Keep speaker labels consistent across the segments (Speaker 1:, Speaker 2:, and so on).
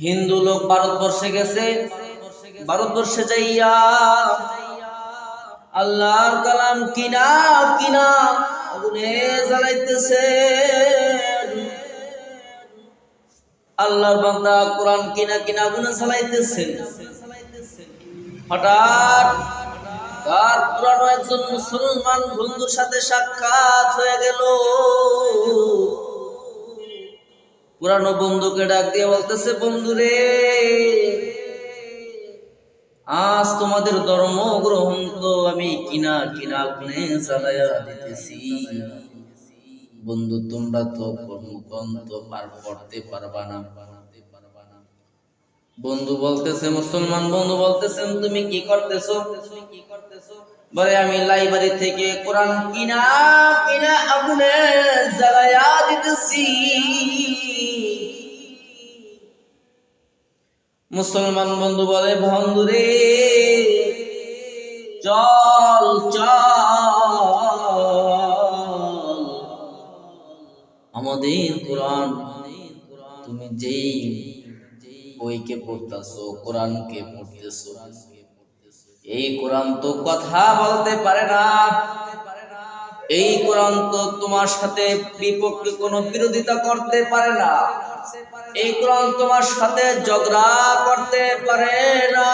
Speaker 1: হিন্দু লোক ভারতবর্ষে গেছে, ভারতবর্ষে যাইয়া আল্লাহর কালাম কিনা কিনা আগুনে জ্বালাইতেছে। আল্লাহর বান্দা কোরআন কিনা কিনা আগুনে জ্বালাইতেছে। হঠাৎ তার পুরানো একজন মুসলমান বন্ধুর সাথে সাক্ষাৎ হয়ে গেল। পুরানো বন্ধুকে ডাক দিয়ে বলতেছে, বন্ধুরে, আজ তোমাদের ধর্ম গ্রহণ তো আমি কিনা কিনা আগুনে জ্বালাইয়া দিতেছি। বন্ধু, তোমরা তো কর্মগ্রন্থ পার করতে পারবা না। বন্ধু বলতেছে, মুসলমান বন্ধু বলতেছেন, তুমি কি করতেছো? বলে, আমি লাইব্রেরি থেকে কোরআন কিনা কিনা আগুনে জ্বালাইয়া দিতেছি। মুসলমান বন্ধু বলে, বন্ধুরে, চল চল, আমাদের কোরআন, তুমি যেই বইকে পড়তেছো, কোরআনকে পড়তেছো, এই কোরআন তো কথা বলতে পারে না। এই কোরআন তো তোমার সাথে বিপক্ষে কোনো বিরোধিতা করতে পারে না। এই কোরআন তোমার সাথে ঝগড়া করতে পারে না।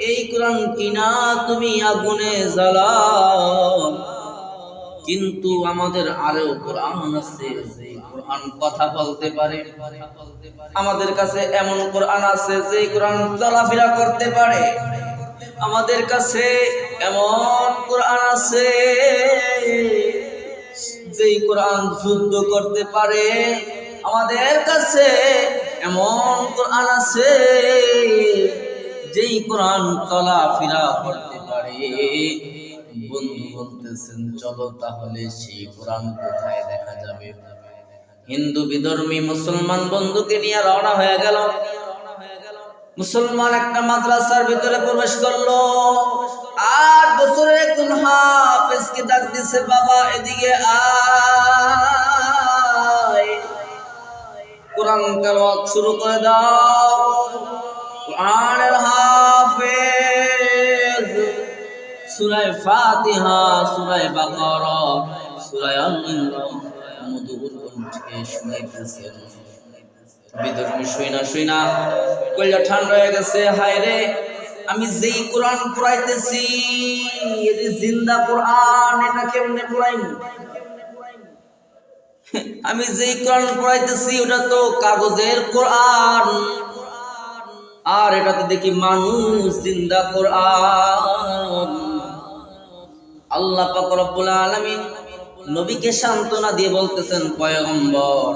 Speaker 1: এই কোরআন কিনা তুমি আগুনে জ্বালাও, কিন্তু আমাদের আরো কোরআন আছে, যে কোরআন কথা বলতে পারে। আমাদের কাছে এমন কোরআন আছে যে কোরআন চলাফেরা করতে পারে। আমাদের কাছে এমন কোরআন আছে যে কোরআন যুদ্ধ করতে পারে। আমাদের কাছে এমন কোরআন আছে যেই কোরআন চলাফেরা করতে পারে। বন্ধু বলতেছেন, চলো তাহলে সেই কোরআন কোথায় দেখা যাবে। হিন্দু বিধর্মী মুসলমান বন্ধুকে নিয়ে রওনা হয়ে গেল। মুসলমান একটা মাদ্রাসার ভিতরে প্রবেশ করলো। 8 বছরের একজন হাফেজকে ডাক দিছে, বাবা এদিকে আয়, কোরআন তেলাওয়াত শুরু করে দাও। কোরআনের হাফেজ সূরা ফাতিহা, সূরা বাকারা, সূরা আল-ইমরান মধুর কণ্ঠে শুনাইতেছেন। বিধর্মী শুইনা কইলা ঠান্ডা হয়ে গেছে। হায় রে, আমি যেই কোরআন পড়াইতেছি এই জিন্দা কোরআন, এটা কেমনে পড়াইম? আমি যেই কোরআন পড়াইতেছি ওটা তো কাগজের কোরআন, আর এটাতে দেখি মানুষ, জিন্দা কোরআন। আল্লাহ পাক রব্বুল আলামিন নবীকে সান্ত্বনা দিয়ে বলতেছেন, পয়গম্বর,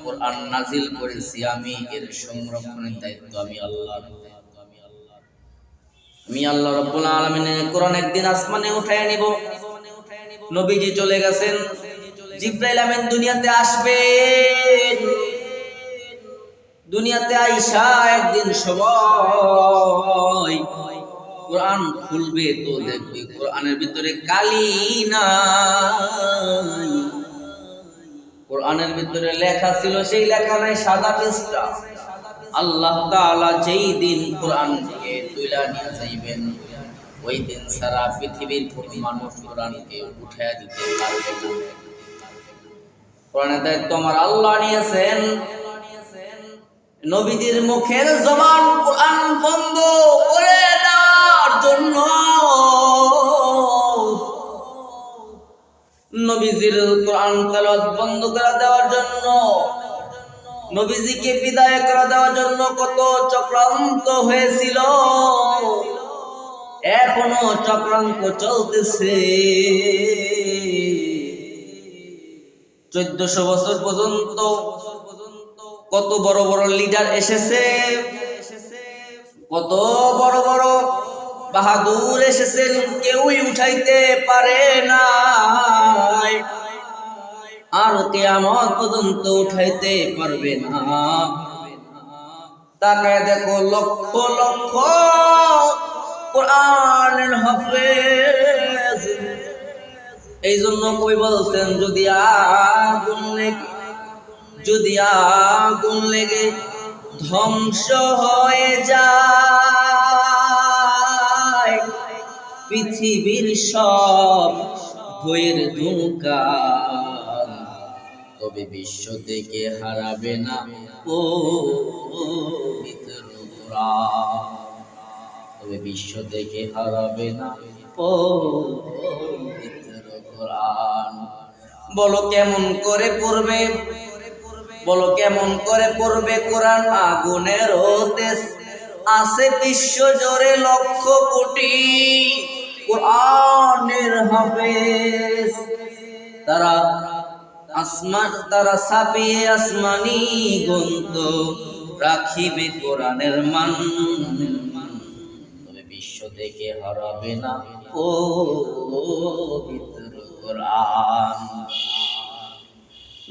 Speaker 1: কোরআন নাজিল করেছি আমি, এর সংরক্ষণের দায়িত্ব আমি আল্লাহ। আমি আল্লাহ রব্বুল আলামিনের কোরআন একদিন আসমানে উঠায় নিব। নবীজি চলে গেছেন, জিবরাইল আমিন দুনিয়াতে আসবেন। দুনিয়াতে আইসা একদিন সবাই কোরআন খুলবে, তো দেখবে কোরআনের ভিতরে কালি নাই। কোরআনের ভিতরে লেখা ছিল, সেই লেখা নাই, সাদা পৃষ্ঠা। আল্লাহ তাআলা যেই দিন কোরআনকে তুইলা নিয়ে যাইবেন, ওই দিন সারা পৃথিবীর কোন মানুষ কোরআনকে উঠায়া দিতে পারবে না। কোরআনের দায়িত্ব আমার আল্লাহ নিয়েছেন। নবীজির মুখের জবান কোরআন বন্ধ করে দেওয়ার জন্য, নবীজির কোরআন তেলাওয়াত বন্ধ করে দেওয়ার জন্য, নবীজিকে বিদায় করে দেওয়ার জন্য কত চক্রান্ত হয়েছিল। এখনো চক্রান্ত চলতেছে। 1400 বছর পর্যন্ত কত বড় বড় লিডার এসেছে, কত বড় বড় বাহাদুর এসেছেন, কেউই উঠাইতে পারে না। আর কিয়ামত পর্যন্ত উঠাইতে পারবে না। তাকায় দেখো, লক্ষ লক্ষ কোরআনের হাফেজ। এই জন্য কই বলছেন, যদি আগুন যদি আগুন লেগে ধ্বংস হয়ে যায়, পৃথিবীর সব বইয়ের দোকান, তবে বিশ্ব থেকে হারাবে না পবিত্র কোরআন, তবে বিশ্ব থেকে হারাবে না পবিত্র কোরআন। বলো কেমন করে পড়বে, বলো কেমন করে পড়বে কোরআন? আগুনের দেশ আছে বিশ্ব জোরে লক্ষ কোটি কোরআনের হাফেজ, তারা ছাপিয়ে আসমানি গ্রন্থ রাখিবে কোরআনের মান, তবে বিশ্ব থেকে হারাবে না পবিত্র কোরআন।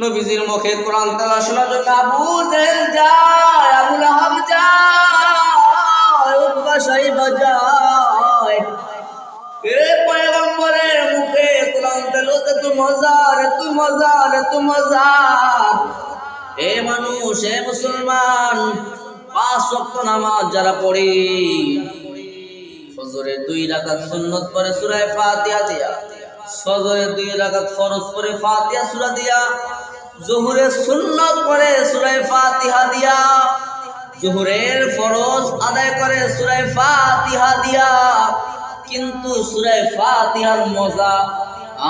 Speaker 1: নবীজির মুখে কোরআন তেলাওয়াত শোনার জন্য আবু জেহেল যায়, আবু লাহাব যায়, উতবা সাইবা যায়। এ পয়গম্বরের মুখে কোরআন তেলাওয়াত এত মজা, এত মজা, এত মজা। এ মানুষ, এ মুসলমান, 5 ওয়াক্ত নামাজ যারা পড়ে, ফজরের 2 রাকাত সুন্নত পড়ে সূরা ফাতিহা দিয়া, ফজরের 2 রাকাত ফরজ পড়ে ফাতিহা সূরা দিয়া, যোহরের সুন্নত পড়ে সূরা ফাতিহা দিয়া, যোহরের ফরজ আদায় করে সূরা ফাতিহা দিয়া, কিন্তু সূরা ফাতিহার মজা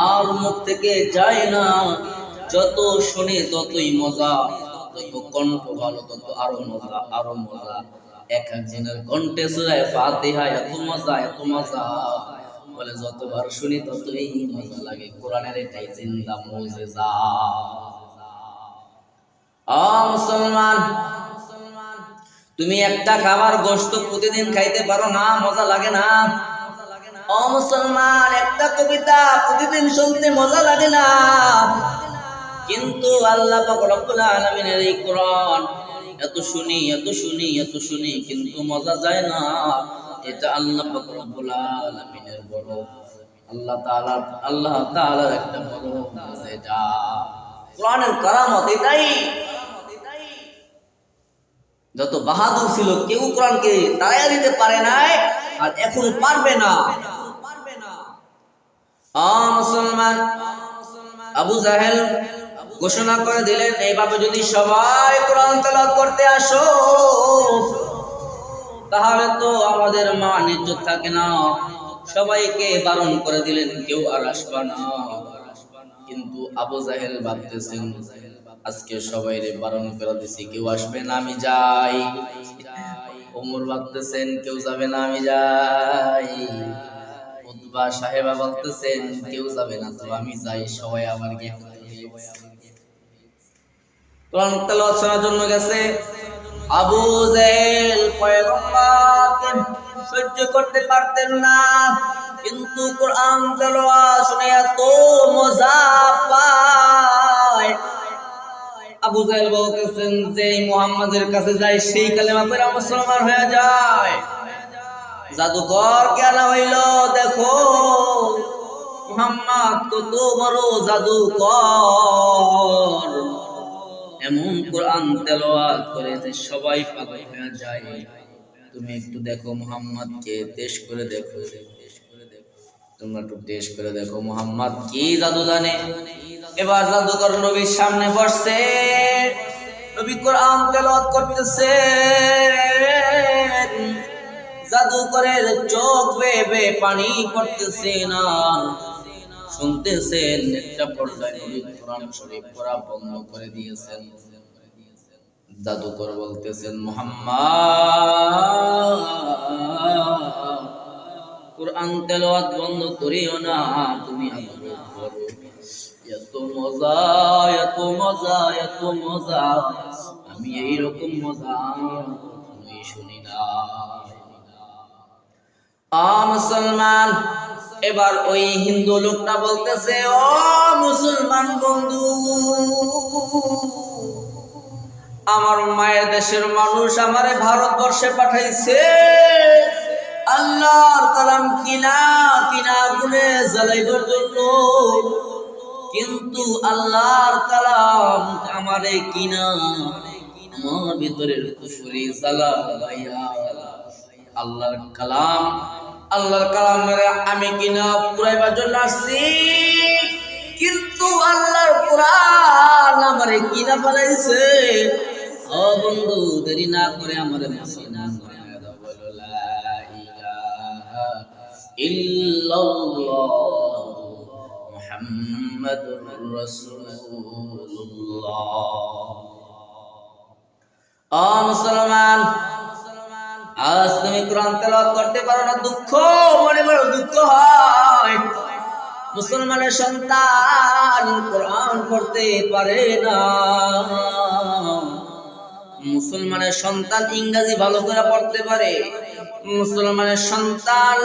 Speaker 1: আর মুখ থেকে যায় না। যত শুনে ততই মজা, যত কণ্ঠ ভালো তত আরো মজা, আরো মজা। এক একজনের কণ্ঠে সূরা ফাতিহা এত মজা, এত মজা, বলে যতবার শুনি ততই মজা লাগে। কোরআনের এটাই জিন্দা মুজিজা। মুসলমান, তুমি একটা খাবার গোশত প্রতিদিন খাইতে পারো না, মজা লাগে না? ও মুসলমান, একটা কবিতা প্রতিদিন শুনতে মজা লাগে না? কিন্তু আল্লাহ পাক রব্বুল আলামিনের এই কোরআন এত শুনি, এত শুনি, এত শুনি, কিন্তু মজা যায় না। এটা আল্লাহ পাক রব্বুল আলামিনের বড়, আল্লাহ তাআলার একটা বড় মুজিজা। কোরআনের কারামত এটাই। যত বাহাদুর ছিল কেউ কোরআনকে তাড়াইয়া দিতে পারে নাই, আর এখন পারবে না। মুসলমান, আবু জাহেল ঘোষণা করে দিলেন, এইভাবে যদি সবাই কোরআন তেলাওয়াত করতে আসো তাহলে তো আমাদের মান ইজ্জত থাকে না। সবাইকে বারণ করে দিলেন, কেউ আর আসবে না। কিন্তু আবু জাহেল ভাবতেছেন, আজকে সবাইরে বারণ করে দিছি, কেউ আসবে না, আমি যাই। ওমর ভাবতেছেন, কেউ যাবে না, আমি যাই। উতবা সাহেবা বলতেছেন, কেউ যাবে না, তো আমি যাই। সবাই আমার গিয়ে কোরআন তেলাওয়াত শোনার জন্য গেছে। আবু জাহেল পয়গম্বরকে সহ্য করতে পারতেন না, কিন্তু কোরআন তেলাওয়াত শুনে এত মজা পায়। আবু জাহেল বলতেছেন যে মুহাম্মাদের কাছে যাই, সেই কালেমা পড়ে মুসলমান হয়ে যায়। জাদুকর কেন হইল, দেখো মুহাম্মদ কত বড় জাদুকর, এমন কোরআন তেলাওয়াত করে যে সবাই পাগল হয়ে যায়। তুমি একটু দেখো মুহাম্মদকে, টেস্ট করে দেখো, তোমরা একটু টেস্ট করে দেখো মুহাম্মদ কি জাদু জানে। এবার জাদুকর নবীর সামনে বসছে, নবী কোরআন তেলাওয়াত করতেছে। জাদুকরের চোখ বেয়ে পানি পড়তেছে না, শুনতেছেন। একটা পর্যায়ে নবী কোরআন শরীফ পড়া বন্ধ করে দিয়েছেন। জাদুকর বলতেছেন, মুহাম্মদ কোরআন তেলাওয়াত বন্ধ করিও না, তুমি আবারও পড়ো। এত মজা, এত মজা, এত মজা, আমি এইরকম মজা কখনোই শুনি না। মুসলমান, এবার ওই হিন্দু লোকটা বলতেছে, ও মুসলমান বন্ধু, আমার মায়ের দেশের মানুষ আমারে ভারতবর্ষে পাঠাইছে আল্লাহর কালাম কিনা কিনা গুনে জ্বালাইবার জন্য, কিন্তু আল্লাহর কালাম আমারে কিনা আমার ভিতরের কুফরি জ্বালাইয়া আল্লাহর কালামের আমি কিনা পুরাইবার জন্য আসছি, কিন্তু আল্লাহর কোরআন আমারে কিনা বানাইছে। ও বন্ধু, দেরি না করে আমারে মুসলমান বানায় দাও, বলো লা ইলাহা ইল্লাল্লাহ মুহাম্মাদুর রাসূলুল্লাহ। ও মুসলমান, আজ তুমি কোরআন তেলাওয়াত করতে পারো না, দুঃখ, মনে বড় দুঃখ হয়। মুসলমানের সন্তান কোরআন পড়তে পারে না, মুসলমানের সন্তান ইংরেজি ভালো করে পড়তে পারে, মুসলমানের সন্তান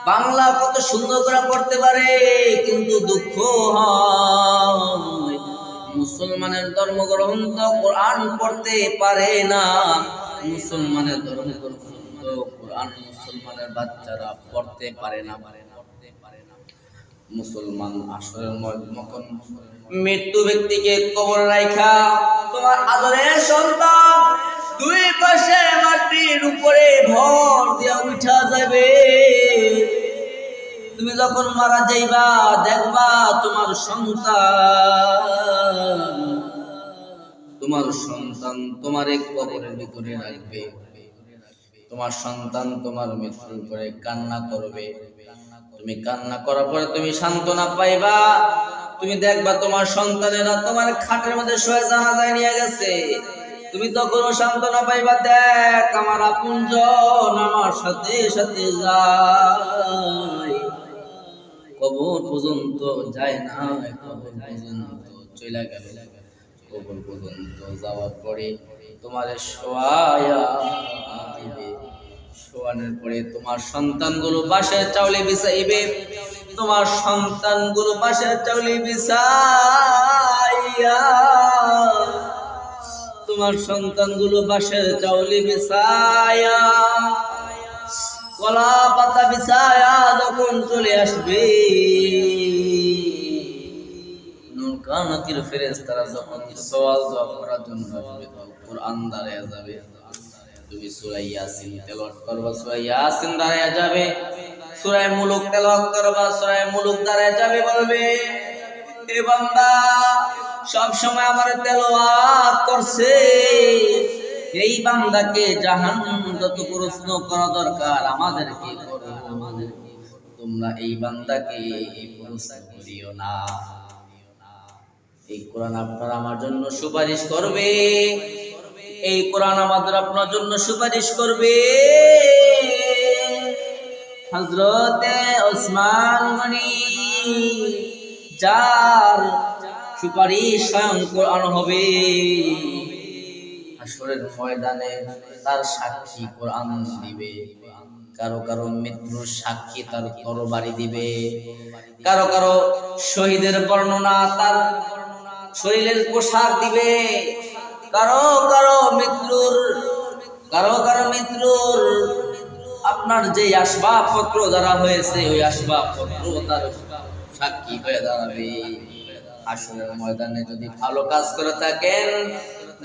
Speaker 1: বাংলা কত সুন্দর করে পড়তে পারে, কিন্তু দুঃখ হয় মুসলমানের ধর্মগ্রন্থ কোরআন পড়তে পারে না। মুসলমানের ধর্মগ্রন্থ কোরআন মুসলমানের বাচ্চারা পড়তে পারে না। মুসলমান আসরের মতন মৃত্যু ব্যক্তিকে কবর রাখা, তোমার আদরের সন্তান দুই পাশে মাটির উপরে ভর দিয়া উঠা যাবে। তুমি যখন মারা যাইবা দেখবা তোমার সন্তান তোমার এক কবরের ভিতরে রাখবে, তোমার সন্তান তোমার মৃত্যুর পরে কান্না করবে। তুমি কান্না করার পরে তুমি সান্ত্বনা পাইবা, তুমি দেখবা তোমার সন্তানেরা তোমার খাটের মধ্যে শুয়ে জানাজায় নিয়ে গেছে। তুমি তখনও সান্ত্বনা পাইবা, দেখ আমার আপনজন আমার সাথে সাথে যায়, কবর পর্যন্ত যায় না, কবর পর্যন্ত চলে গেল। কবর পর্যন্ত যাওয়ার পরে তোমার শোয়ায়া দিবে, শোয়ানোর পরে তোমার সন্তানগুলো বাসায় চাউলে বিছাইবে, তোমার সন্তানগুলো বাসায় চাউলে বিছাইয়া, তোমার সন্তানগুলো বাসায় চাউলে বিছাইয়া কলা পাতা বিছায়া যখন চলে আসবে, নূর কানাতির ফেরেশতারা যখন সওয়াল জবাব করার জন্য আসবে, কোরআন দাঁড়ায় যাবে। তুমি সূরা ইয়াসিন তেলাওয়াত করবা, সূরা ইয়াসিন দাঁড়ায় যাবে। সূরা মুলুক তেলাওয়াত করবা, সূরা মুলুক দাঁড়ায় যাবে। বলবে, এ বান্দা সব সময় আমার তেলাওয়াত করছে, এই বান্দাকে জাহান্নাম যত প্রশ্ন করা দরকার আমাদেরকে করো, তোমরা এই বান্দাকে প্রশ্ন করিও না। এই কোরআন আপনারা আমার জন্য সুপারিশ করবে, এই কোরআন আমাদের আপনার জন্য সুপারিশ করবে। হযরতে ওসমান গনি যার সুপারিশ স্বয়ং কোরআন হবে, হাসরের ময়দানে তার সাক্ষী কোরআন দিবে। কারো কারো মৃত্যুর সাক্ষী তার তরবারি দিবে, কারো কারো শহীদের বর্ণনা তার শরীরের পোশাক দিবে, কারো কারো মৃত্যুর আপনার যে আসবাবপত্র দ্বারা হয়েছে ওই আসবাবপত্র তার সাক্ষী হয়ে দাঁড়াবে। হাসরের ময়দানে যদি ভালো কাজ করে থাকেন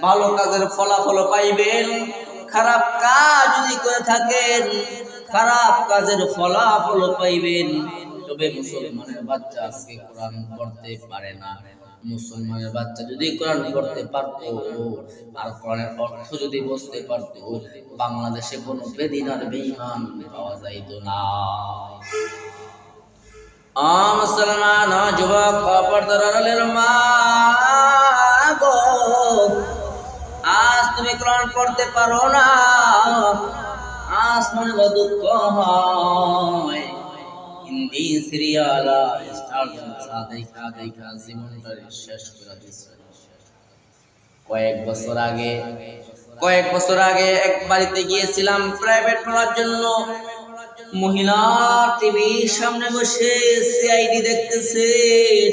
Speaker 1: ভালো কাজের ফলাফল পাইবেন, খারাপ কাজ যদি করে থাকেন খারাপ কাজের ফলাফল পাইবেন। তবে মুসলমানের বাচ্চা আজকে কোরআন পড়তে পারে না। মুসলমানের বাচ্চা যদি কোরআন পড়তে পারতো আর কোরআনের অর্থ যদি বুঝতে পারতো, বাংলাদেশে কোনো বেদিনার বেঈমান পাওয়া যাইতো না। মুসলমান যুবক পর্দার আড়ালের মা গো, আজ তুমি কোরআন পড়তে পারো না, আজ মনে দুঃখ হয়। হিন্দি সিরিয়াল স্টার জলসা দেখা দেখা জীবনটা শেষ করে দিচ্ছে। কয়েক বছর আগে এক বাড়িতে গিয়েছিলাম প্রাইভেট পড়ার জন্য। মহিলা টিভির সামনে বসে সিআইডি দেখতেছেন।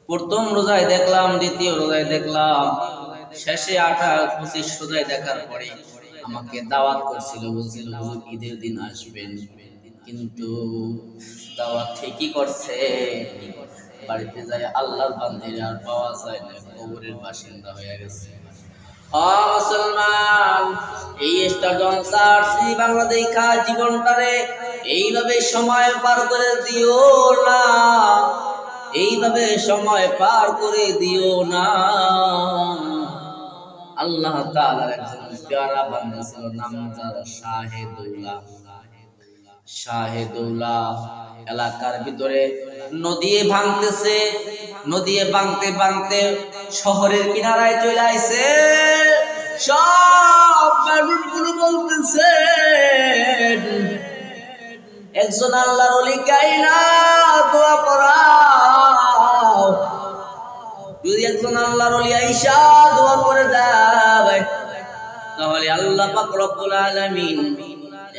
Speaker 1: প্রথম রোজায় দেখলাম, দ্বিতীয় রোজায় দেখলাম, শেষে 28-25 রোজায় দেখার পরে আমাকে দাওয়াত করছিল, বলছিল ঈদের দিন আসবেন। কিন্তু দাওয়াত ঠিকই করছে, বাড়িতে যায় আল্লাহর বান্দিরা আর পাওয়া যায় না, কবরের বাসিন্দা হয়ে গেছে। মুসলমান, এই স্টার জলসার শ্রী বাংলা দেখা জীবনটারে এইভাবে সময় পার করে দিও না, এইভাবে সময় পার করে দিও না। আল্লাহ তাআলার একজন প্যারা বান্দা ছিল, নাম তার শাহেদুল্লাহ। শাহেদুল্লাহ এলাকার ভিতরে নদী ভাঙতেছে, নদী ভাঙতে ভাঙতে শহরের কিনারায় চলে আইছে। সব মানুষগুলো বলতেছে একজন আল্লাহর ওলি কাইনা দোয়া করাও, যদি একজন আল্লাহর ওলি আইসা দোয়া করে দেয় তাহলে আল্লাহ পাক রব্বুল আলামিন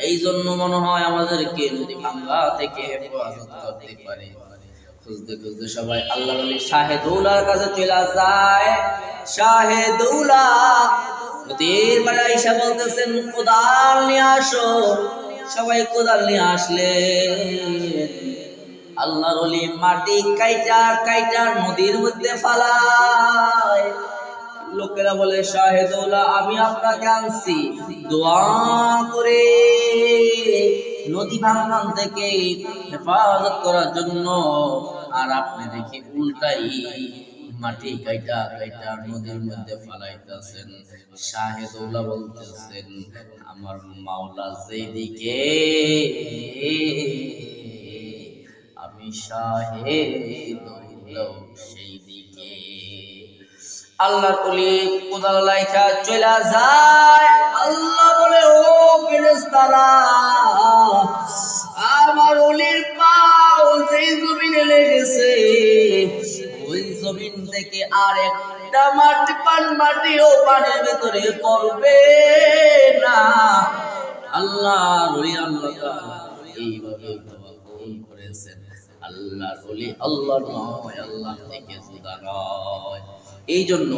Speaker 1: এই জন্য মনে হয় আমাদেরকে নদী ভাঙা থেকে হেফাজত করতে পারে। খুঁজতে খুঁজতে সবাই আল্লাহর ওলি শাহেদুল্লাহর কাছে চলে যায়। শাহেদুল্লাহ নদীর পাড়ে আইসা বলতেছেন কোদাল নিয়ে আসো। সবাই কোদাল নিয়ে আসলেন। আল্লাহর ওলি মাটি কাইটা কাইটা নদীর মধ্যে ফালায়। লোকেরা বলে শাহেদুল্লাহ আমি আপনাকে আনছি দোয়া করে নদী ভাঙন থেকে হেফাজত করার জন্য, আর আপনি দেখি উল্টাই মাটি কাইটা কাইটা নদীর মধ্যে ফালাইতেছেন। শাহেদুল্লাহ বলতেছেন আমার মাওলা যেদিকে আমি শাহেদুল্লাহ সেই দিকে। আল্লাহর ওলি কোদাল লাইকা চলে যায়। আল্লাহ বলে ও ফেরেশতারা আমার ওলির পাও যেই জমিনে লেগেছে ওই জমিন থেকে আর একটা মাটিও পানির ভিতরে পড়বে না। আল্লাহর ওলি আল্লাহ তাআলা এইভাবে দোয়া কবুল করেছেন। আল্লাহর ওলি আল্লাহ নয়, আল্লাহ থেকে জুদা নয়। এই জন্য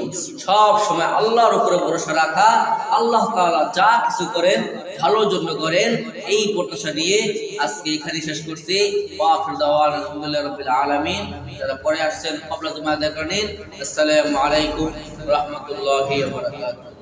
Speaker 1: সব সময় আল্লাহর উপরে ভরসা রাখা। আল্লাহ তাআলা যা কিছু করেন ভালোর জন্য করেন, এই প্রত্যাশা নিয়ে আজকে এখানে শেষ করছি। ওয়াফির দাওয়ানা আলহামদুলিল্লাহি রাব্বিল আলামিন। যারা পরে আসছেন কবলা জুমা আদায় করেন। আসসালামু আলাইকুম ওয়া রাহমাতুল্লাহি ওয়া বারাকাতুহু।